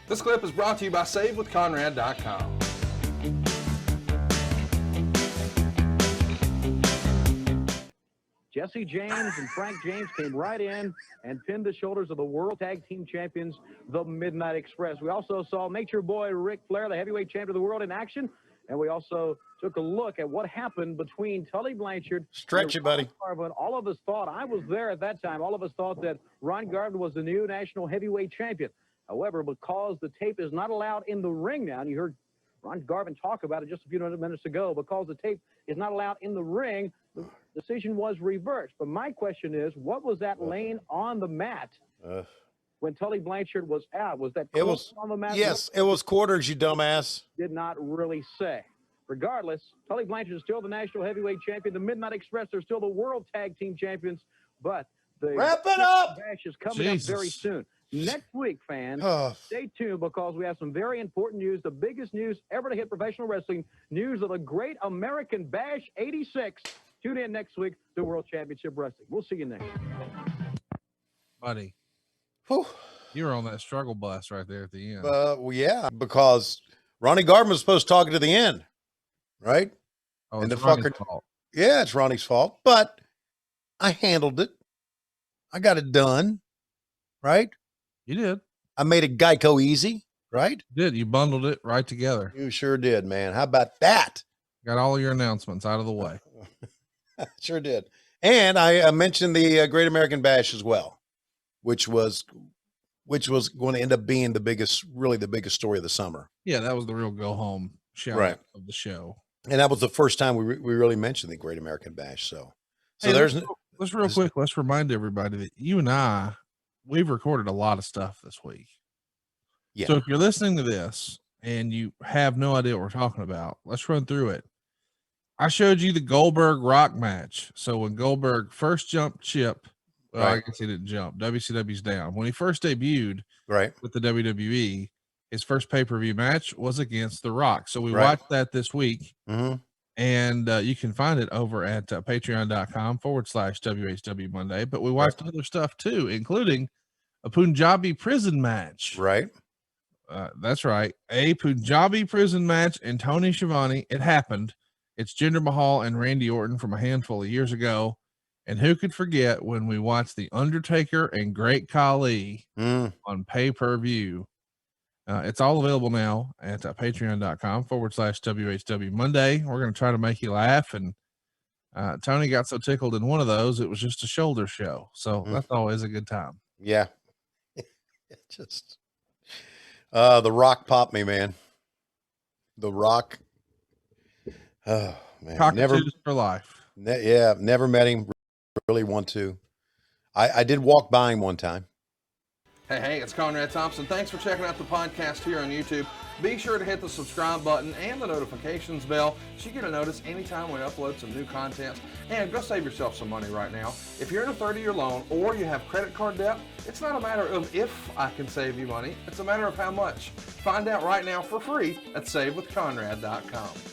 This clip is brought to you by SaveWithConrad.com. Jesse James and Frank James came right in and pinned the shoulders of the World Tag Team Champions, the Midnight Express. We also saw Nature Boy Ric Flair, the heavyweight champion of the world, in action. And we also took a look at what happened between Tully Blanchard Stretch it, buddy. Garvin. All of us thought, I was there at that time, all of us thought that Ron Garvin was the new national heavyweight champion. However, because the tape is not allowed in the ring now, and you heard Ron Garvin talk about it just a few minutes ago, because the tape is not allowed in the ring, the decision was reversed. But my question is, what was that laying on the mat when Tully Blanchard was out? Was that on the mat? Yes, it was quarters, you dumbass. Did not really say. Regardless, Tully Blanchard is still the national heavyweight champion. The Midnight Express are still the world tag team champions. But the Wrap it up! Bash is coming up very soon. Next week, fans, stay tuned, because we have some very important news, the biggest news ever to hit professional wrestling, news of the Great American Bash 86. Tune in next week to World Championship Wrestling. We'll see you next. Buddy, you were on that struggle bus right there at the end. Well, yeah, because Ronnie Garvin was supposed to talk it to the end, right? Oh, and it's the Ronnie's fucker, fault. yeah, it's Ronnie's fault, but I handled it. I got it done, right? You did. I made it Geico easy, right? You did. You bundled it right together. You sure did, man. How about that? Got all your announcements out of the way. Sure did. And I mentioned the Great American Bash as well, which was going to end up being the biggest story of the summer. Yeah, that was the real go home shout of the show. And that was the first time we really mentioned the Great American Bash. So Hey, there's let's real quick. Let's remind everybody that you and we've recorded a lot of stuff this week. Yeah. So if you're listening to this and you have no idea what we're talking about, let's run through it. I showed you the Goldberg Rock match. So when Goldberg first jumped Chip, well, I guess he didn't jump. WCW's down. When he first debuted with the WWE, his first pay-per-view match was against The Rock. So we watched that this week. Mm-hmm. And you can find it over at patreon.com/WHW Monday. But we watched other stuff too, including a Punjabi prison match. Right. That's right. A Punjabi prison match and Tony Schiavone. It happened. It's Jinder Mahal and Randy Orton from a handful of years ago. And who could forget when we watched The Undertaker and Great Khali on pay-per-view? It's all available now at patreon.com/WHW Monday. We're going to try to make you laugh. And Tony got so tickled in one of those, it was just a shoulder show. So that's always a good time. Yeah. Just The Rock popped me, man. The Rock. Oh, man. Cockatoos for life. Never met him. Really want to. I did walk by him one time. Hey, it's Conrad Thompson. Thanks for checking out the podcast here on YouTube. Be sure to hit the subscribe button and the notifications bell so you get a notice anytime we upload some new content. And go save yourself some money right now. If you're in a 30-year loan or you have credit card debt, it's not a matter of if I can save you money. It's a matter of how much. Find out right now for free at SaveWithConrad.com.